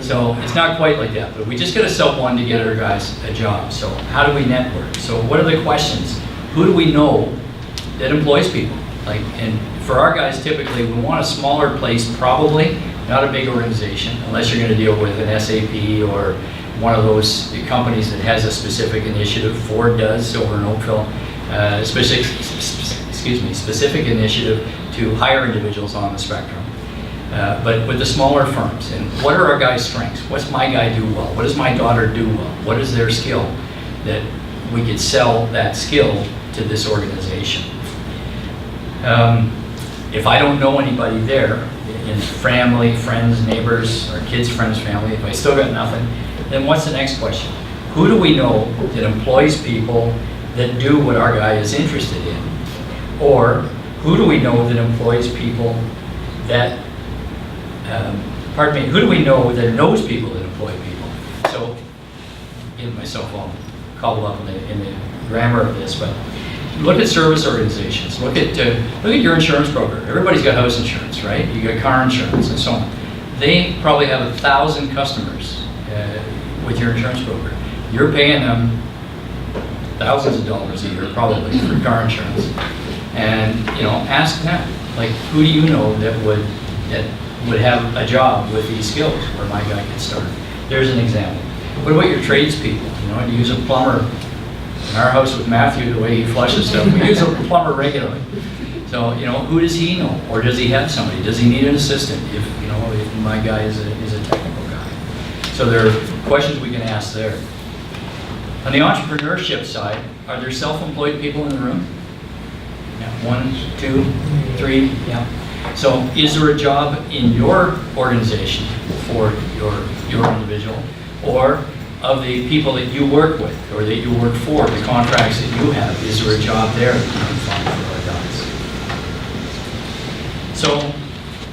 So it's not quite like that, but we just got to sell one to get our guys a job. So how do we network? So what are the questions? Who do we know that employs people? And for our guys, typically, we want a smaller place, probably, not a big organization, unless you're going to deal with an SAP or one of those companies that has a specific initiative. Ford does, Silver and Oakville, specific initiative to hire individuals on the spectrum. But with the smaller firms, and what are our guys' strengths? What's my guy do well? What does my daughter do well? What is their skill that we could sell that skill to this organization? If I don't know anybody there, in family, friends, neighbors, or kids, friends, family, if I still got nothing, then what's the next question? Who do we know that employs people that do what our guy is interested in? Or who do we know that employs people that, who do we know that knows people that employ people? So, give myself all cobbled up in the grammar of this, but look at service organizations. Look at your insurance broker. Everybody's got house insurance, right? You got car insurance and so on. They probably have 1,000 customers with your insurance broker. You're paying them thousands of dollars a year, probably, for car insurance. And ask them, who do you know that would have a job with these skills where my guy can start? There's an example. What about your tradespeople? You use a plumber. In our house with Matthew, the way he flushes stuff, we use a plumber regularly. So, who does he know? Or does he have somebody? Does he need an assistant if my guy is a technical guy? So there are questions we can ask there. On the entrepreneurship side, are there self-employed people in the room? Yeah, 1, 2, 3, yeah. So is there a job in your organization for your individual, or of the people that you work with or that you work for, the contracts that you have, is there a job there that you can find for our guys? So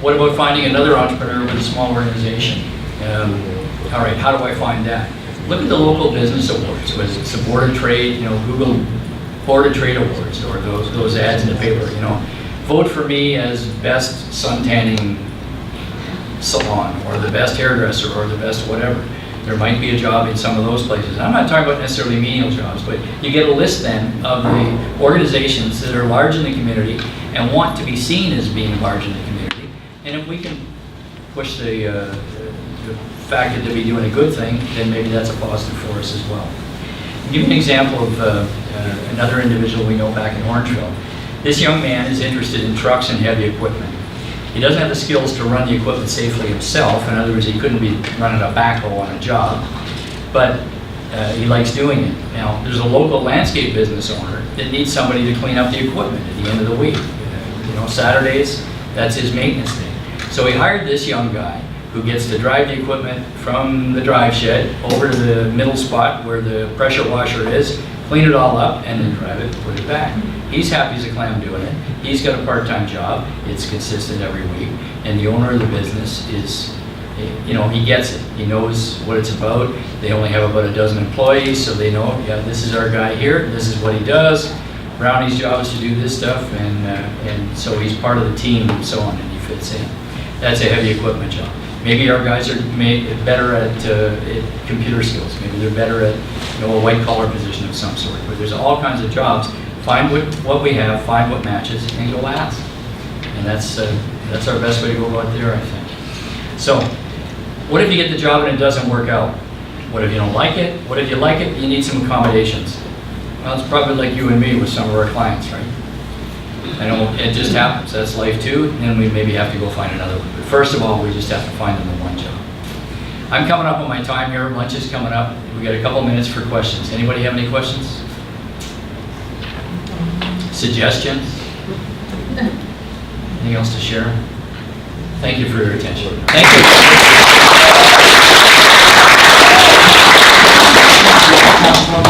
what about finding another entrepreneur with a small organization? All right, how do I find that? Look at the local business awards, whether it's the Board of Trade, Google Board of Trade Awards, or those ads in the paper, vote for me as best sun tanning salon, or the best hairdresser, or the best whatever. There might be a job in some of those places. I'm not talking about necessarily menial jobs, but you get a list then of the organizations that are large in the community and want to be seen as being large in the community. And if we can push the fact that they'll be doing a good thing, then maybe that's a positive for us as well. I'll give you an example of another individual we know back in Orangeville. This young man is interested in trucks and heavy equipment. He doesn't have the skills to run the equipment safely himself. In other words, he couldn't be running a backhoe on a job, but he likes doing it. Now, there's a local landscape business owner that needs somebody to clean up the equipment at the end of the week. Saturdays, that's his maintenance day. So he hired this young guy who gets to drive the equipment from the drive shed over to the middle spot where the pressure washer is, clean it all up, and then drive it, put it back. He's happy as a clam doing it. He's got a part-time job. It's consistent every week. And the owner of the business is, he gets it. He knows what it's about. They only have about a dozen employees, so they know, yeah, this is our guy here. This is what he does. Brownie's job is to do this stuff, and so he's part of the team and so on, and he fits in. That's a heavy equipment job. Maybe our guys are better at computer skills. Maybe they're better at a white-collar position of some sort. But there's all kinds of jobs. Find what we have, find what matches, and go ask. And that's our best way to go about there, I think. So, what if you get the job and it doesn't work out? What if you don't like it? What if you like it, you need some accommodations? Well, it's probably like you and me with some of our clients, right? I know it just happens. That's life too. And then we maybe have to go find another one. But first of all, we just have to find them the one job. I'm coming up on my time here. Lunch is coming up. We got a couple minutes for questions. Anybody have any questions? Suggestions? Anything else to share? Thank you for your attention. Thank you.